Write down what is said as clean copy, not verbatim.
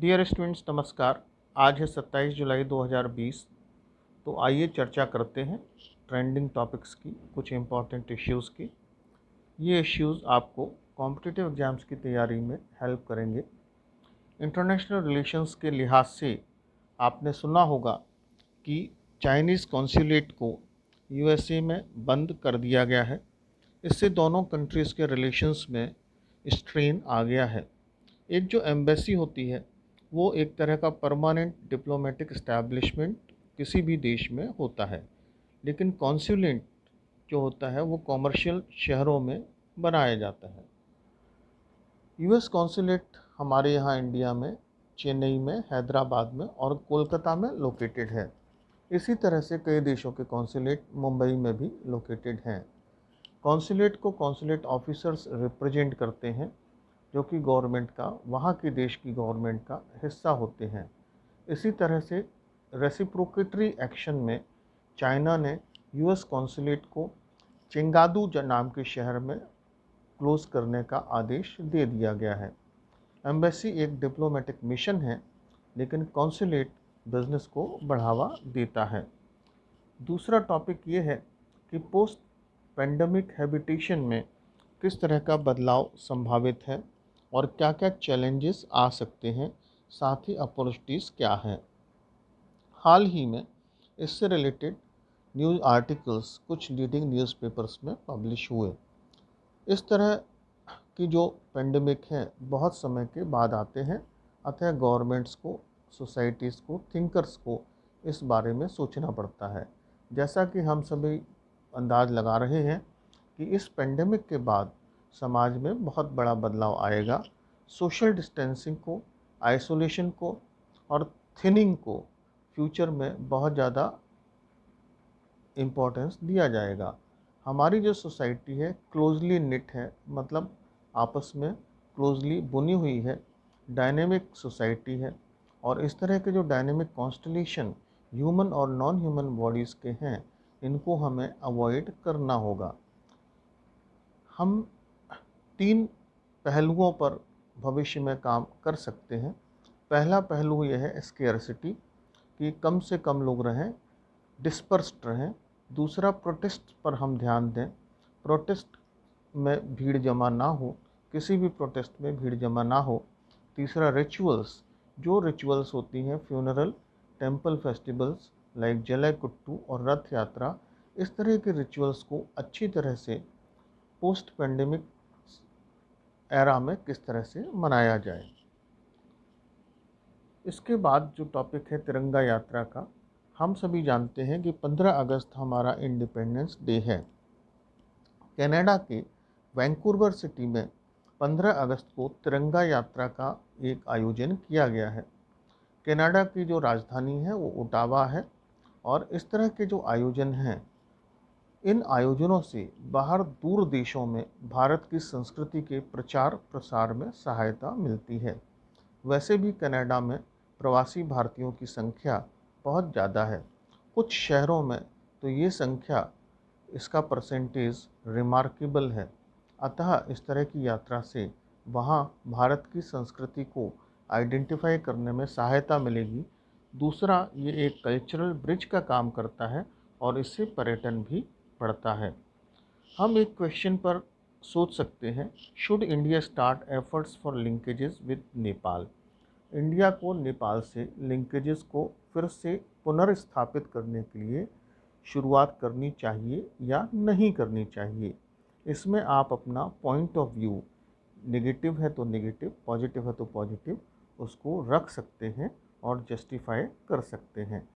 Dear students नमस्कार। आज है 27 जुलाई 2020। तो आइए चर्चा करते हैं ट्रेंडिंग टॉपिक्स की, कुछ इम्पॉर्टेंट इश्यूज़ की। ये इश्यूज़ आपको कॉम्पिटिटिव एग्ज़ाम्स की तैयारी में हेल्प करेंगे। इंटरनेशनल रिलेशंस के लिहाज से आपने सुना होगा कि चाइनीज़ कॉन्सुलेट को यूएसए में बंद कर दिया गया है। इससे दोनों कंट्रीज़ के रिलेशंस में स्ट्रेन आ गया है। एक जो एम्बेसी होती है वो एक तरह का परमानेंट डिप्लोमेटिक इस्टेब्लिशमेंट किसी भी देश में होता है, लेकिन कॉन्सुलेट जो होता है वो कॉमर्शियल शहरों में बनाया जाता है। यूएस कॉन्सुलेट हमारे यहाँ इंडिया में चेन्नई में, हैदराबाद में और कोलकाता में लोकेटेड है। इसी तरह से कई देशों के कॉन्सुलेट मुंबई में भी लोकेटेड हैं। कॉन्सुलेट को कॉन्सुलेट ऑफिसर्स रिप्रेजेंट करते हैं जो कि गवर्नमेंट का, वहाँ की देश की गवर्नमेंट का हिस्सा होते हैं। इसी तरह से रेसिप्रोकेटरी एक्शन में चाइना ने यूएस कॉन्सुलेट को चेंगादू नाम के शहर में क्लोज करने का आदेश दे दिया गया है। एम्बेसी एक डिप्लोमेटिक मिशन है, लेकिन कॉन्सुलेट बिजनेस को बढ़ावा देता है। दूसरा टॉपिक ये है कि पोस्ट पेंडेमिक हैबिटेशन में किस तरह का बदलाव संभावित है और क्या क्या चैलेंजेस आ सकते हैं, साथ ही अपॉर्चुनिटीज़ क्या हैं। हाल ही में इससे रिलेटेड न्यूज़ आर्टिकल्स कुछ लीडिंग न्यूज़पेपर्स में पब्लिश हुए। इस तरह की जो पेंडेमिक है बहुत समय के बाद आते हैं, अतः गवर्नमेंट्स को, सोसाइटीज़ को, थिंकर्स को इस बारे में सोचना पड़ता है। जैसा कि हम सभी अंदाज़ लगा रहे हैं कि इस पेंडेमिक के बाद समाज में बहुत बड़ा बदलाव आएगा। सोशल डिस्टेंसिंग को, आइसोलेशन को और थिनिंग को फ्यूचर में बहुत ज़्यादा इम्पोर्टेंस दिया जाएगा। हमारी जो सोसाइटी है क्लोजली निट है, मतलब आपस में क्लोजली बुनी हुई है, डायनेमिक सोसाइटी है। और इस तरह के जो डायनेमिक कॉन्स्टलेशन ह्यूमन और नॉन ह्यूमन बॉडीज़ के हैं, इनको हमें अवॉइड करना होगा। हम 3 पहलुओं पर भविष्य में काम कर सकते हैं। पहला पहलू यह है स्केर्सिटी, कि कम से कम लोग रहें, डिस्पर्स्ड रहें। दूसरा, प्रोटेस्ट पर हम ध्यान दें, प्रोटेस्ट में भीड़ जमा ना हो, किसी भी प्रोटेस्ट में भीड़ जमा ना हो। तीसरा, रिचुअल्स, जो रिचुअल्स होती हैं फ्यूनरल, टेम्पल फेस्टिवल्स लाइक जले कुट्टू और रथ यात्रा, इस तरह के रिचुअल्स को अच्छी तरह से पोस्ट पेंडेमिक एरा में किस तरह से मनाया जाए। इसके बाद जो टॉपिक है तिरंगा यात्रा का, हम सभी जानते हैं कि 15 अगस्त हमारा इंडिपेंडेंस डे है। कनाडा के वैंकूवर सिटी में 15 अगस्त को तिरंगा यात्रा का एक आयोजन किया गया है। कनाडा की जो राजधानी है वो ओटावा है। और इस तरह के जो आयोजन हैं, इन आयोजनों से बाहर दूर देशों में भारत की संस्कृति के प्रचार प्रसार में सहायता मिलती है। वैसे भी कनाडा में प्रवासी भारतीयों की संख्या बहुत ज़्यादा है। कुछ शहरों में तो ये संख्या, इसका परसेंटेज रिमार्केबल है। अतः इस तरह की यात्रा से वहाँ भारत की संस्कृति को आइडेंटिफाई करने में सहायता मिलेगी। दूसरा, ये एक कल्चरल ब्रिज का काम करता है और इससे पर्यटन भी बढ़ता है। हम एक क्वेश्चन पर सोच सकते हैं, should India start efforts for linkages with Nepal. India को नेपाल से लिंकेजेस को फिर से पुनर्स्थापित करने के लिए शुरुआत करनी चाहिए या नहीं करनी चाहिए। इसमें आप अपना पॉइंट ऑफ व्यू, नेगेटिव है तो नेगेटिव, पॉजिटिव है तो पॉजिटिव, उसको रख सकते हैं और जस्टिफाई कर सकते हैं।